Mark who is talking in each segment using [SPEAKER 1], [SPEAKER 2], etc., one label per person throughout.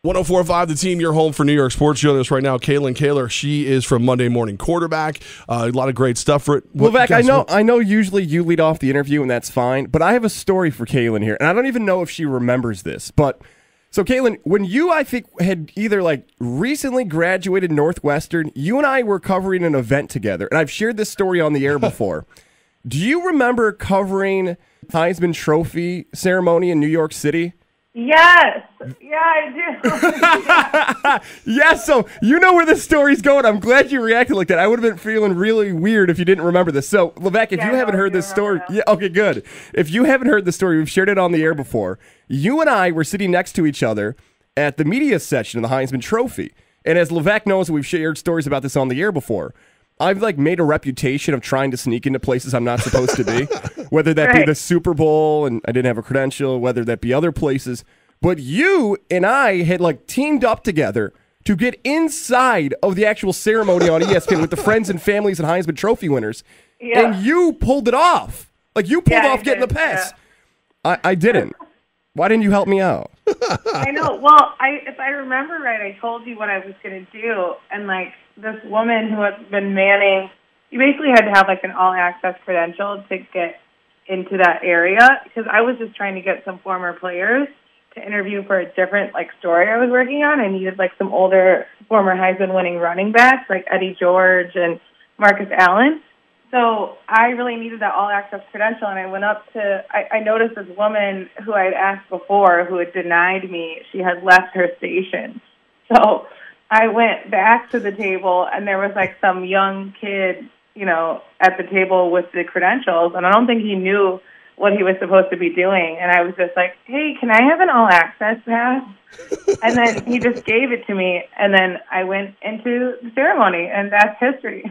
[SPEAKER 1] 104.5 The Team, your home for New York sports. Joining us right now, Kaylyn Kahler. She is from Monday Morning Quarterback. A lot of great stuff for it.
[SPEAKER 2] Levack, I know usually you lead off the interview, and that's fine, but I have a story for Kaylyn here, and I don't even know if she remembers this. But so, Kaylyn, when you, I think, had either recently graduated Northwestern, you and I were covering an event together, and I've shared this story on the air before. Do you remember covering Heisman Trophy ceremony in New York City?
[SPEAKER 3] Yes. Yeah, I do.
[SPEAKER 2] Yeah, so you know where this story's going. I'm glad you reacted like that. I would have been feeling really weird if you didn't remember this. So, Levack, if you haven't heard this story, okay, good. If you haven't heard the story, we've shared it on the air before. You and I were sitting next to each other at the media section of the Heisman Trophy. And as Levack knows, we've shared stories about this on the air before. I've made a reputation of trying to sneak into places I'm not supposed to be, whether that be the Super Bowl and I didn't have a credential, whether that be other places. But you and I had teamed up together to get inside of the actual ceremony on ESPN with the friends and families and Heisman Trophy winners. Yeah. And you pulled it off. You pulled off getting the pass. Yeah. I didn't. Why didn't you help me out?
[SPEAKER 3] I know. Well, if I remember right, I told you what I was going to do. And, this woman who has been manning, you basically had to have, an all-access credential to get into that area. Because I was just trying to get some former players to interview for a different, story I was working on. I needed, some older former Heisman-winning running backs, like Eddie George and Marcus Allen. So I really needed that all-access credential, and I went up to I noticed this woman who I had asked before who had denied me. She had left her station. So I went back to the table, and there was, some young kid, at the table with the credentials, and I don't think he knew what he was supposed to be doing. And I was just like, hey, can I have an all-access pass? And then he just gave it to me, and then I went into the ceremony, and that's history.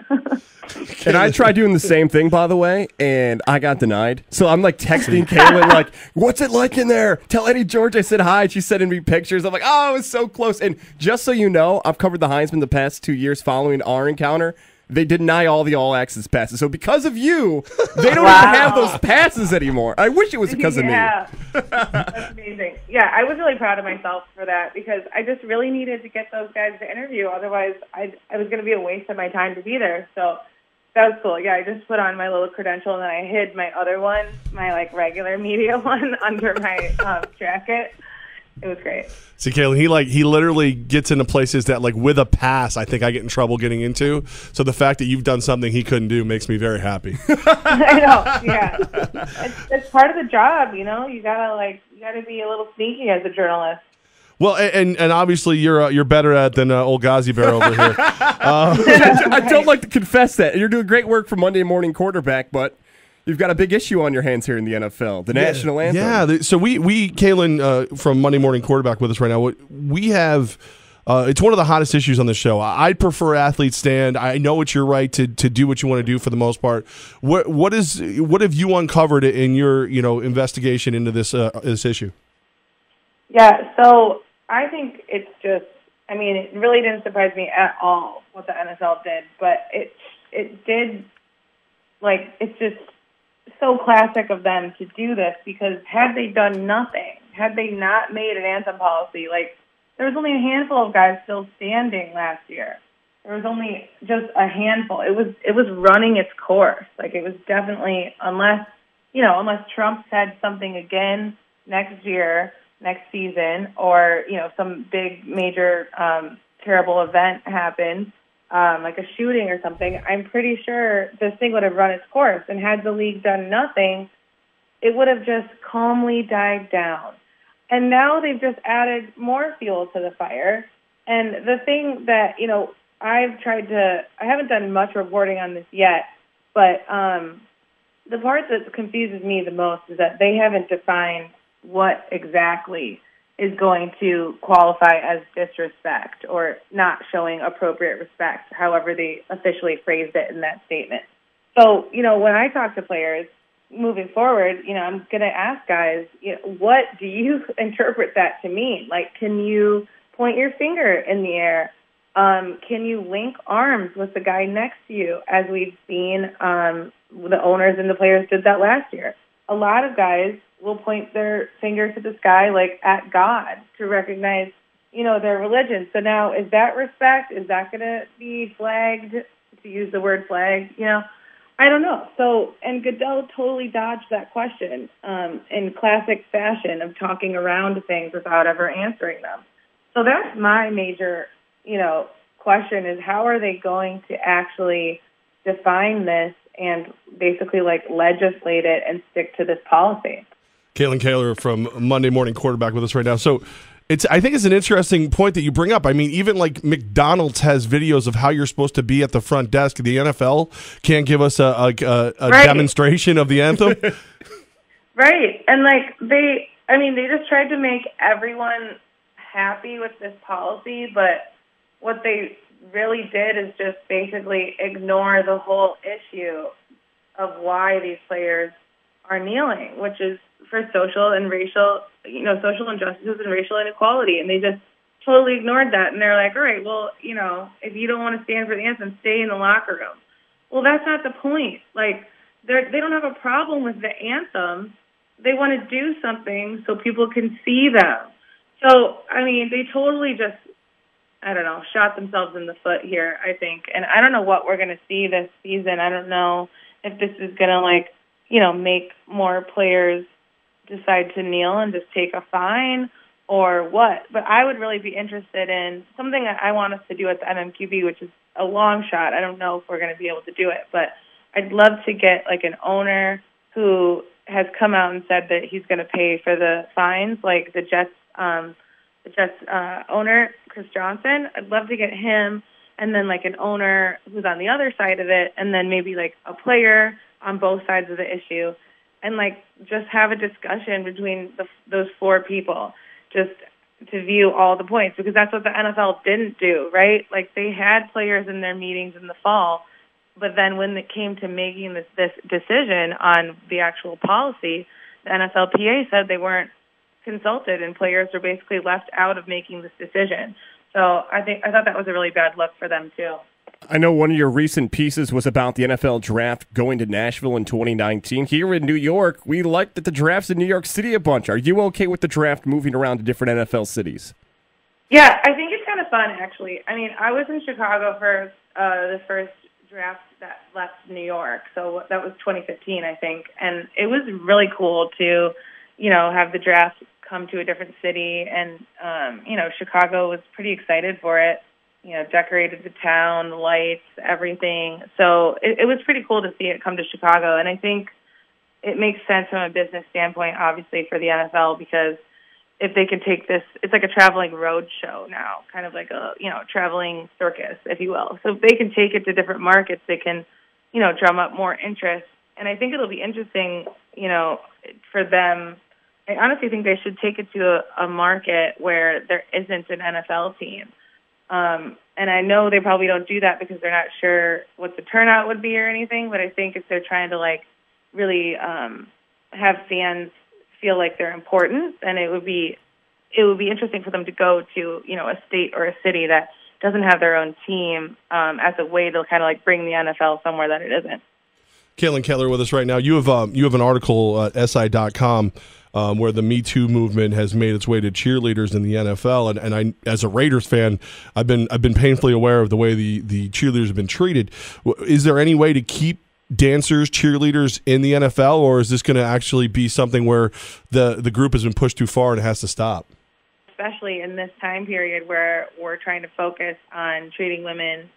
[SPEAKER 2] And I tried doing the same thing, by the way, and I got denied. So I'm texting Kaylyn, what's it like in there? Tell Eddie George I said hi. She's sending me pictures. I'm like, oh, it was so close. And just so you know, I've covered the Heisman the past 2 years following our encounter. They deny all the all-access passes. So because of you, they don't even have those passes anymore. I wish it was because of me.
[SPEAKER 3] That's amazing. Yeah, I was really proud of myself for that because I just really needed to get those guys to interview. Otherwise, I was going to be a waste of my time to be there. So that was cool. Yeah, I just put on my little credential, and then I hid my other one, my regular media one, under my jacket. It was great.
[SPEAKER 1] See, Kaylyn, he literally gets into places that, with a pass, I think I get in trouble getting into. So the fact that you've done something he couldn't do makes me very happy.
[SPEAKER 3] I know, yeah. It's part of the job, You gotta be a little sneaky as a journalist.
[SPEAKER 1] Well, and obviously you're better at it than old Ghazi Bear over here.
[SPEAKER 2] I don't like to confess that. You're doing great work for Monday Morning Quarterback, but you've got a big issue on your hands here in the NFL, the national anthem.
[SPEAKER 1] Yeah, so we Kaylyn from Monday Morning Quarterback with us right now. We have it's one of the hottest issues on the show. I prefer athletes stand. I know it's your right to do what you want to do for the most part. What have you uncovered in your investigation into this issue?
[SPEAKER 3] Yeah, so I think it's just. It really didn't surprise me at all what the NFL did, but it did. It's just so classic of them to do this because had they done nothing, had they not made an anthem policy, there was only a handful of guys still standing last year. There was only just a handful. It was running its course. It was definitely unless Trump said something again next year, next season, or some big major terrible event happened. Like a shooting or something, I'm pretty sure this thing would have run its course. And had the league done nothing, it would have just calmly died down. And now they've just added more fuel to the fire. And the thing that, I haven't done much reporting on this yet, but the part that confuses me the most is that they haven't defined what exactly is going to qualify as disrespect or not showing appropriate respect, however they officially phrased it in that statement. So, when I talk to players moving forward, I'm going to ask guys, what do you interpret that to mean? Can you point your finger in the air? Can you link arms with the guy next to you, as we've seen the owners and the players did that last year? A lot of guys will point their finger to the sky, at God, to recognize their religion. So now, is that respect? Is that going to be flagged, to use the word flag? I don't know. So, and Goodell totally dodged that question in classic fashion of talking around things without ever answering them. So that's my major, question is how are they going to actually define this and basically legislate it and stick to this policy?
[SPEAKER 1] Kaylyn Kahler from Monday Morning Quarterback with us right now. So I think it's an interesting point that you bring up. I mean, even McDonald's has videos of how you're supposed to be at the front desk. The NFL can't give us a
[SPEAKER 3] right.
[SPEAKER 1] demonstration of the anthem.
[SPEAKER 3] Right. And they just tried to make everyone happy with this policy, but what they really did is just basically ignore the whole issue of why these players are kneeling, which is for social and racial, social injustices and racial inequality. And they just totally ignored that. And they're like, all right, well, if you don't want to stand for the anthem, stay in the locker room. Well, that's not the point. They don't have a problem with the anthem. They want to do something so people can see them. So, they totally just, shot themselves in the foot here, I think. And I don't know what we're going to see this season. I don't know if this is going to, make more players decide to kneel and just take a fine or what. But I would really be interested in something that I want us to do at the MMQB, which is a long shot. I don't know if we're going to be able to do it, but I'd love to get an owner who has come out and said that he's going to pay for the fines, like the Jets owner, Chris Johnson. I'd love to get him, and then an owner who's on the other side of it, and then maybe a player on both sides of the issue, and just have a discussion between those four people, just to view all the points, because that's what the NFL didn't do, right? They had players in their meetings in the fall, but then when it came to making this decision on the actual policy, the NFLPA said they weren't consulted, and players were basically left out of making this decision. So I thought that was a really bad look for them too.
[SPEAKER 2] I know one of your recent pieces was about the NFL draft going to Nashville in 2019. Here in New York, we like that the draft's in New York City a bunch. Are you okay with the draft moving around to different NFL cities?
[SPEAKER 3] Yeah, I think it's kind of fun, actually. I was in Chicago for the first draft that left New York, so that was 2015, I think, and it was really cool to, have the draft come to a different city, and, Chicago was pretty excited for it. Decorated the town, the lights, everything. So it was pretty cool to see it come to Chicago. And I think it makes sense from a business standpoint, obviously, for the NFL, because if they can take this, it's like a traveling road show now, kind of like a, traveling circus, if you will. So if they can take it to different markets, they can, drum up more interest. And I think it'll be interesting, for them. I honestly think they should take it to a market where there isn't an NFL team. And I know they probably don't do that because they're not sure what the turnout would be or anything, but I think if they're trying to really have fans feel like they're important, then it would be interesting for them to go to, a state or a city that doesn't have their own team as a way to kind of bring the NFL somewhere that it isn't.
[SPEAKER 1] Kaylyn Kahler with us right now. You have an article at SI.com where the Me Too movement has made its way to cheerleaders in the NFL, and I, as a Raiders fan, I've been painfully aware of the way the cheerleaders have been treated. Is there any way to keep dancers, cheerleaders in the NFL, or is this going to actually be something where the group has been pushed too far and it has to stop?
[SPEAKER 3] Especially in this time period where we're trying to focus on treating women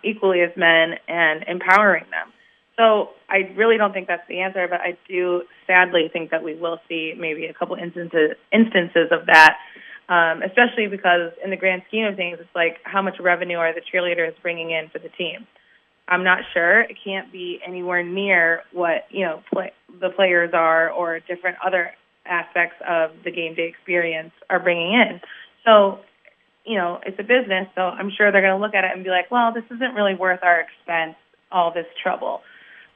[SPEAKER 3] equally as men and empowering them. So I really don't think that's the answer, but I do sadly think that we will see maybe a couple instances of that, especially because in the grand scheme of things, it's how much revenue are the cheerleaders bringing in for the team? I'm not sure. It can't be anywhere near what, the players are or different other aspects of the game day experience are bringing in. So, it's a business, so I'm sure they're going to look at it and be like, well, this isn't really worth our expense, all this trouble.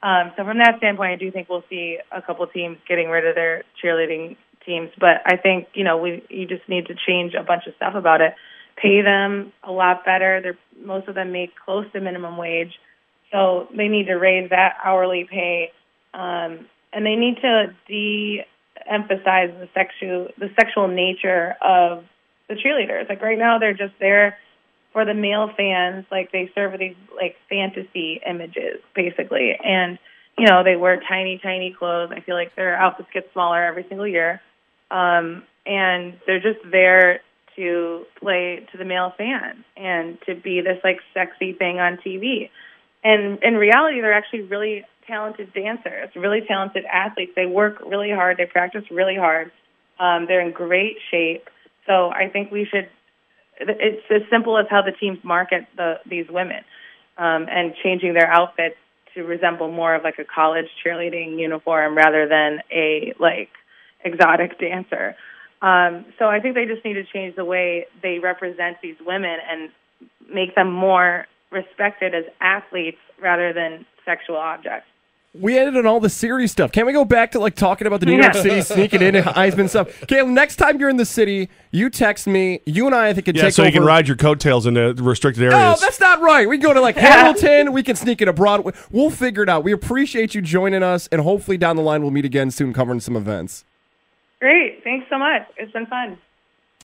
[SPEAKER 3] So from that standpoint, I do think we'll see a couple teams getting rid of their cheerleading teams. But I think, you just need to change a bunch of stuff about it. Pay them a lot better. Most of them make close to minimum wage. So they need to raise that hourly pay. And they need to de-emphasize the sexual nature of the cheerleaders. Like right now, they're just there for the male fans. Like they serve these like fantasy images, basically, and they wear tiny, tiny clothes. I feel like their outfits get smaller every single year, and they're just there to play to the male fan and to be this like sexy thing on TV. And in reality, they're actually really talented dancers, really talented athletes. They work really hard. They practice really hard. They're in great shape. So I think we should. It's as simple as how the teams market these women, and changing their outfits to resemble more of like a college cheerleading uniform rather than a like exotic dancer. So I think they just need to change the way they represent these women and make them more respected as athletes rather than sexual objects.
[SPEAKER 2] We ended on all the serious stuff. Can't we go back to like talking about the New York City sneaking in Heisman stuff? Kaylyn, next time you're in the city, you text me. You and I think can take
[SPEAKER 1] so
[SPEAKER 2] over.
[SPEAKER 1] You can ride your coattails into restricted areas.
[SPEAKER 2] No, that's not right. We can go to like Hamilton. We can sneak into Broadway. We'll figure it out. We appreciate you joining us, and hopefully down the line we'll meet again soon covering some events.
[SPEAKER 3] Great. Thanks so much. It's been fun.